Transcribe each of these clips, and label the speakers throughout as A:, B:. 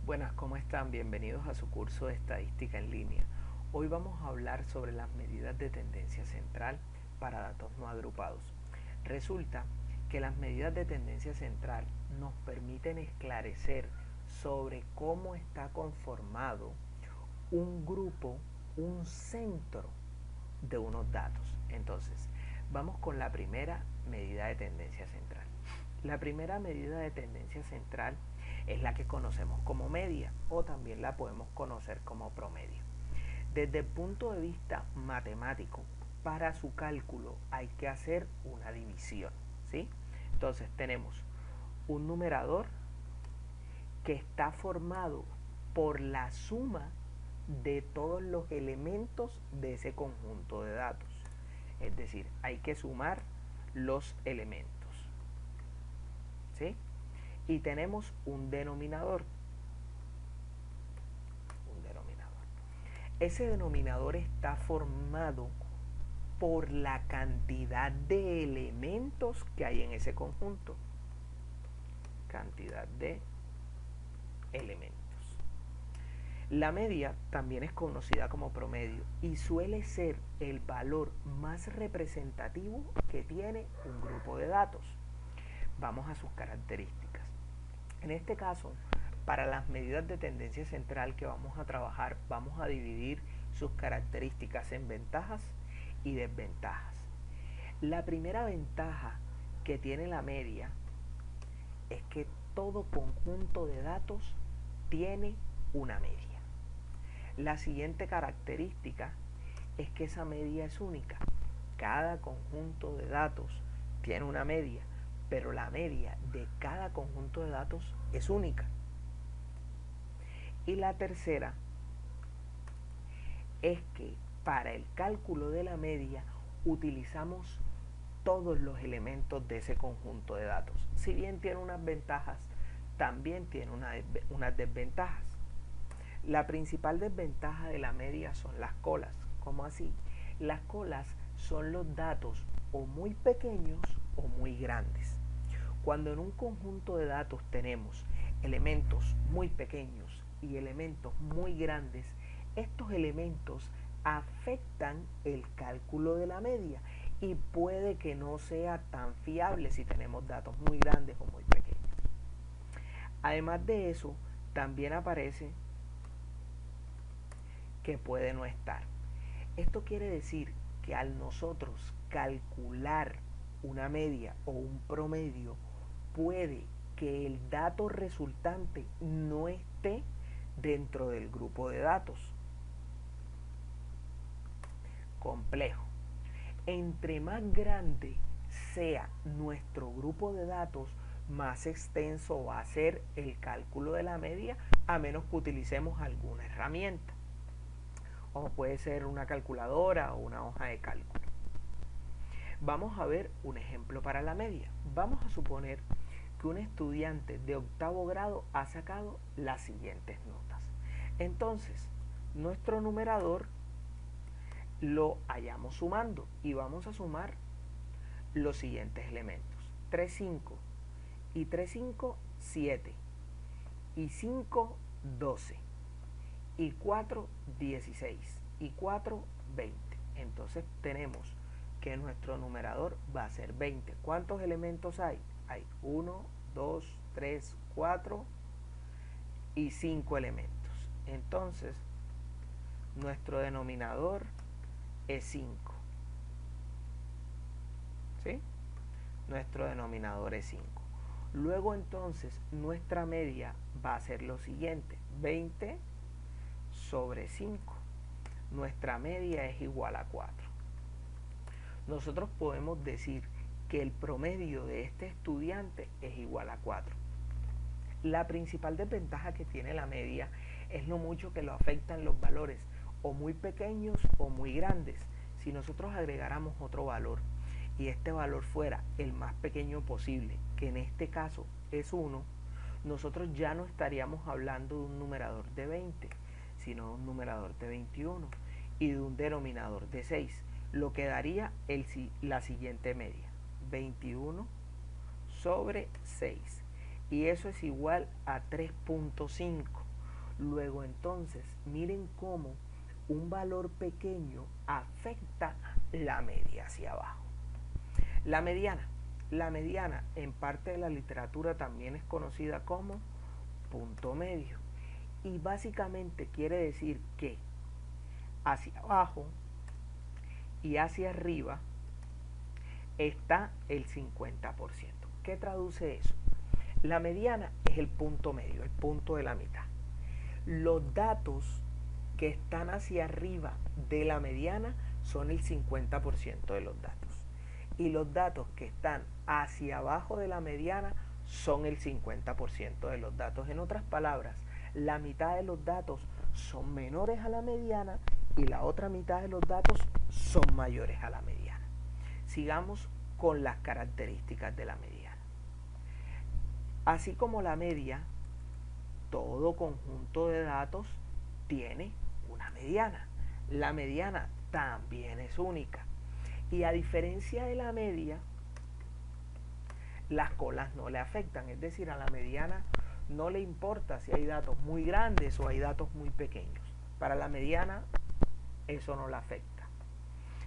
A: Buenas, ¿cómo están? Bienvenidos a su curso de estadística en línea. Hoy vamos a hablar sobre las medidas de tendencia central para datos no agrupados. Resulta que las medidas de tendencia central nos permiten esclarecer sobre cómo está conformado un grupo, un centro de unos datos. Entonces, vamos con la primera medida de tendencia central. La primera medida de tendencia central es la que conocemos como media o también la podemos conocer como promedio. Desde el punto de vista matemático, para su cálculo hay que hacer una división, ¿sí? Entonces tenemos un numerador que está formado por la suma de todos los elementos de ese conjunto de datos. Es decir, hay que sumar los elementos, ¿sí? Y tenemos un denominador. Ese denominador está formado por la cantidad de elementos que hay en ese conjunto. Cantidad de elementos. La media también es conocida como promedio y suele ser el valor más representativo que tiene un grupo de datos. Vamos a sus características. En este caso, para las medidas de tendencia central que vamos a trabajar, vamos a dividir sus características en ventajas y desventajas. La primera ventaja que tiene la media es que todo conjunto de datos tiene una media. La siguiente característica es que esa media es única. Cada conjunto de datos tiene una media, pero la media de cada conjunto de datos es única. Y la tercera es que para el cálculo de la media utilizamos todos los elementos de ese conjunto de datos. Si bien tiene unas ventajas, también tiene unas desventajas. La principal desventaja de la media son las colas. ¿Cómo así? Las colas son los datos o muy pequeños o muy grandes. Cuando en un conjunto de datos tenemos elementos muy pequeños y elementos muy grandes, estos elementos afectan el cálculo de la media y puede que no sea tan fiable si tenemos datos muy grandes o muy pequeños. Además de eso, también aparece que puede no estar. Esto quiere decir que al nosotros calcular una media o un promedio, puede que el dato resultante no esté dentro del grupo de datos. Complejo. Entre más grande sea nuestro grupo de datos, más extenso va a ser el cálculo de la media, a menos que utilicemos alguna herramienta, como puede ser una calculadora o una hoja de cálculo. Vamos a ver un ejemplo para la media. Vamos a suponer que un estudiante de octavo grado ha sacado las siguientes notas. Entonces, nuestro numerador lo hallamos sumando y vamos a sumar los siguientes elementos: 3, 5 y 3, 5, 7 y 5, 12 y 4, 16 y 4, 20. Entonces tenemos que nuestro numerador va a ser 20. ¿Cuántos elementos hay? Hay 1, 2, 3, 4 y 5 elementos. Entonces nuestro denominador es 5. ¿Sí? Nuestro denominador es 5. Luego entonces nuestra media va a ser lo siguiente: 20 sobre 5. Nuestra media es igual a 4. Nosotros podemos decir que el promedio de este estudiante es igual a 4. La principal desventaja que tiene la media es lo mucho que lo afectan los valores o muy pequeños o muy grandes. Si nosotros agregáramos otro valor y este valor fuera el más pequeño posible, que en este caso es 1, nosotros ya no estaríamos hablando de un numerador de 20, sino de un numerador de 21 y de un denominador de 6, lo que daría la siguiente media: 21 sobre 6, y eso es igual a 3.5. Luego entonces, miren cómo un valor pequeño afecta la media hacia abajo. La mediana. La mediana en parte de la literatura también es conocida como punto medio. Y básicamente quiere decir que hacia abajo y hacia arriba está el 50%. ¿Qué traduce eso? La mediana es el punto medio, el punto de la mitad. Los datos que están hacia arriba de la mediana son el 50% de los datos. Y los datos que están hacia abajo de la mediana son el 50% de los datos. En otras palabras, la mitad de los datos son menores a la mediana y la otra mitad de los datos son mayores a la mediana. Sigamos con las características de la mediana. Así como la media, todo conjunto de datos tiene una mediana. La mediana también es única. Y a diferencia de la media, las colas no le afectan. Es decir, a la mediana no le importa si hay datos muy grandes o hay datos muy pequeños. Para la mediana, eso no la afecta.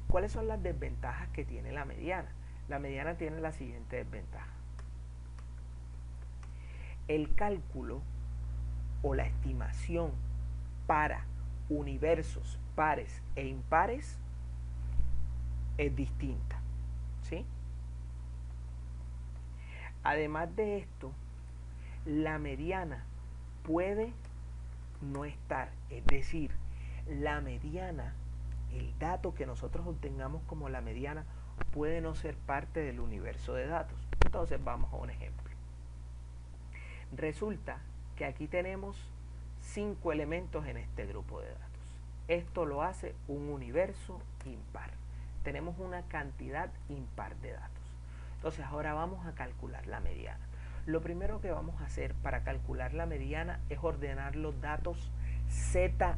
A: ¿Cuáles son las desventajas que tiene la mediana? La mediana tiene la siguiente desventaja. El cálculo o la estimación para universos pares e impares es distinta, ¿sí? Además de esto, la mediana puede no estar, es decir, la mediana, el dato que nosotros obtengamos como la mediana, puede no ser parte del universo de datos. Entonces vamos a un ejemplo. Resulta que aquí tenemos 5 elementos en este grupo de datos. Esto lo hace un universo impar. Tenemos una cantidad impar de datos. Entonces ahora vamos a calcular la mediana. Lo primero que vamos a hacer para calcular la mediana es ordenar los datos ZA,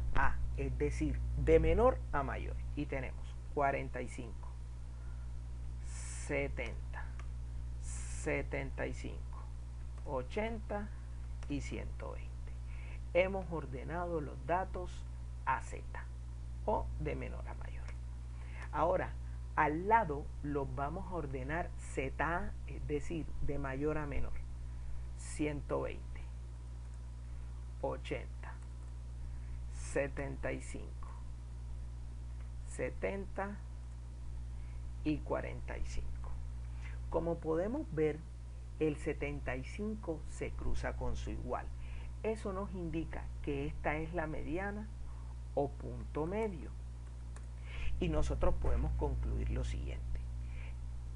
A: es decir, de menor a mayor. Y tenemos 45, 70, 75, 80 y 120. Hemos ordenado los datos a Z o de menor a mayor. Ahora, al lado los vamos a ordenar ZA, es decir, de mayor a menor. 120, 80, 75, 70 y 45. Como podemos ver, el 75 se cruza con su igual. Eso nos indica que esta es la mediana o punto medio. Y nosotros podemos concluir lo siguiente.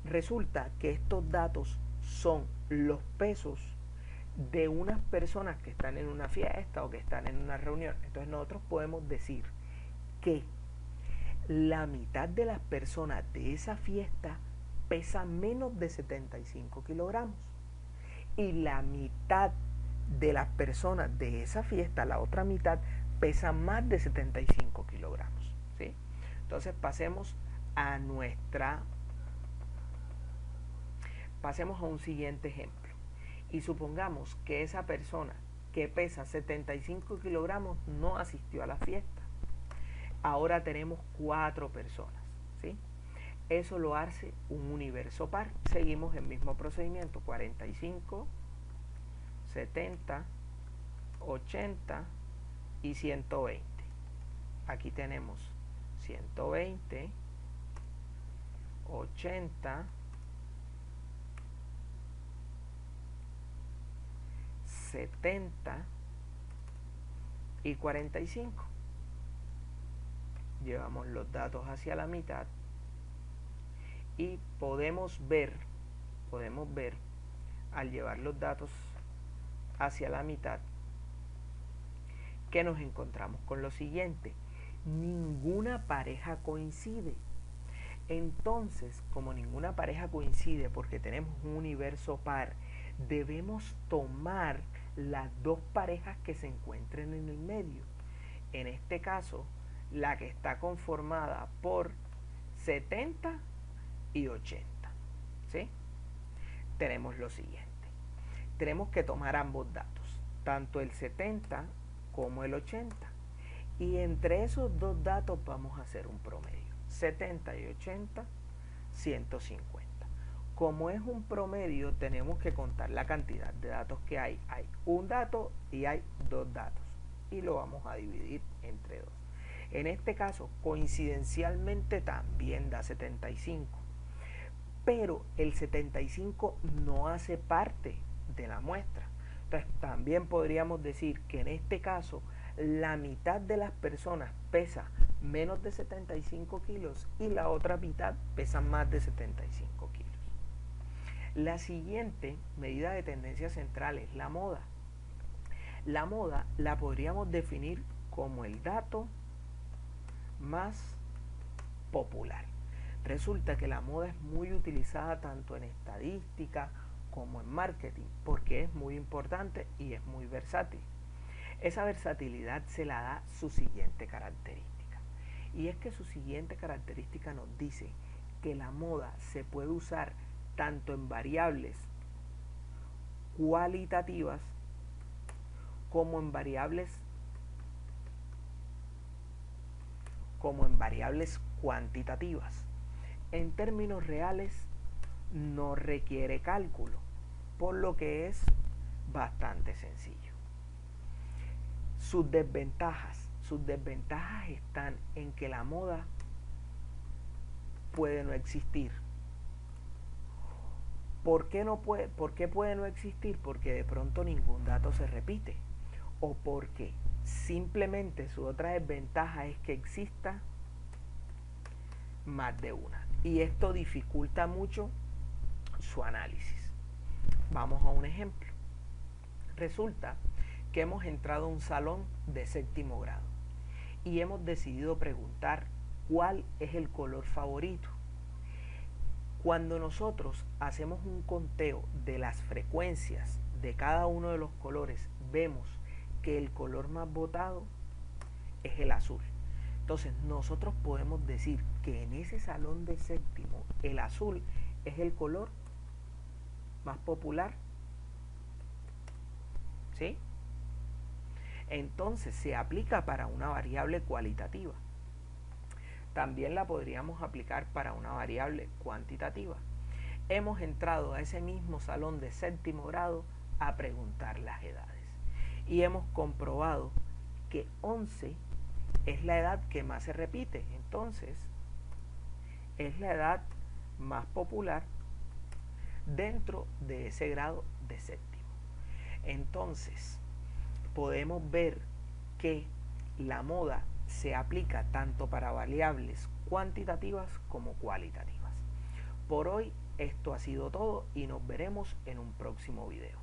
A: Resulta que estos datos son los pesos de unas personas que están en una fiesta o que están en una reunión. Entonces nosotros podemos decir que la mitad de las personas de esa fiesta pesa menos de 75 kilogramos. Y la mitad de las personas de esa fiesta, la otra mitad, pesa más de 75 kilogramos. ¿Sí? Entonces pasemos a un siguiente ejemplo. Y supongamos que esa persona que pesa 75 kilogramos no asistió a la fiesta. Ahora tenemos 4 personas, ¿sí? Eso lo hace un universo par. Seguimos el mismo procedimiento: 45, 70, 80 y 120. Aquí tenemos 120, 80, 70 y 45. Llevamos los datos hacia la mitad y podemos ver al llevar los datos hacia la mitad que nos encontramos con lo siguiente: ninguna pareja coincide. Entonces, como ninguna pareja coincide porque tenemos un universo par, debemos tomar las dos parejas que se encuentren en el medio. En este caso, la que está conformada por 70 y 80. ¿Sí? Tenemos lo siguiente. Tenemos que tomar ambos datos, tanto el 70 como el 80. Y entre esos dos datos vamos a hacer un promedio. 70 y 80, 150. Como es un promedio, tenemos que contar la cantidad de datos que hay. Hay un dato y hay dos datos. Y lo vamos a dividir entre dos. En este caso, coincidencialmente también da 75. Pero el 75 no hace parte de la muestra. Entonces, también podríamos decir que en este caso, la mitad de las personas pesa menos de 75 kilos y la otra mitad pesa más de 75 kilos. La siguiente medida de tendencia central es la moda. La moda la podríamos definir como el dato más popular. Resulta que la moda es muy utilizada tanto en estadística como en marketing porque es muy importante y es muy versátil. Esa versatilidad se la da su siguiente característica. Y es que su siguiente característica nos dice que la moda se puede usar tanto en variables cualitativas como en variables cuantitativas. En términos reales no requiere cálculo, por lo que es bastante sencillo. Sus desventajas están en que la moda puede no existir. ¿Por qué puede no existir? Porque de pronto ningún dato se repite. O porque simplemente su otra desventaja es que exista más de una. Y esto dificulta mucho su análisis. Vamos a un ejemplo. Resulta que hemos entrado a un salón de séptimo grado y hemos decidido preguntar cuál es el color favorito. Cuando nosotros hacemos un conteo de las frecuencias de cada uno de los colores, vemos que el color más votado es el azul. Entonces nosotros podemos decir que en ese salón de séptimo el azul es el color más popular. ¿Sí? Entonces se aplica para una variable cualitativa. También la podríamos aplicar para una variable cuantitativa. Hemos entrado a ese mismo salón de séptimo grado a preguntar las edades. Y hemos comprobado que 11 es la edad que más se repite. Entonces, es la edad más popular dentro de ese grado de séptimo. Entonces, podemos ver que la moda se aplica tanto para variables cuantitativas como cualitativas. Por hoy esto ha sido todo y nos veremos en un próximo video.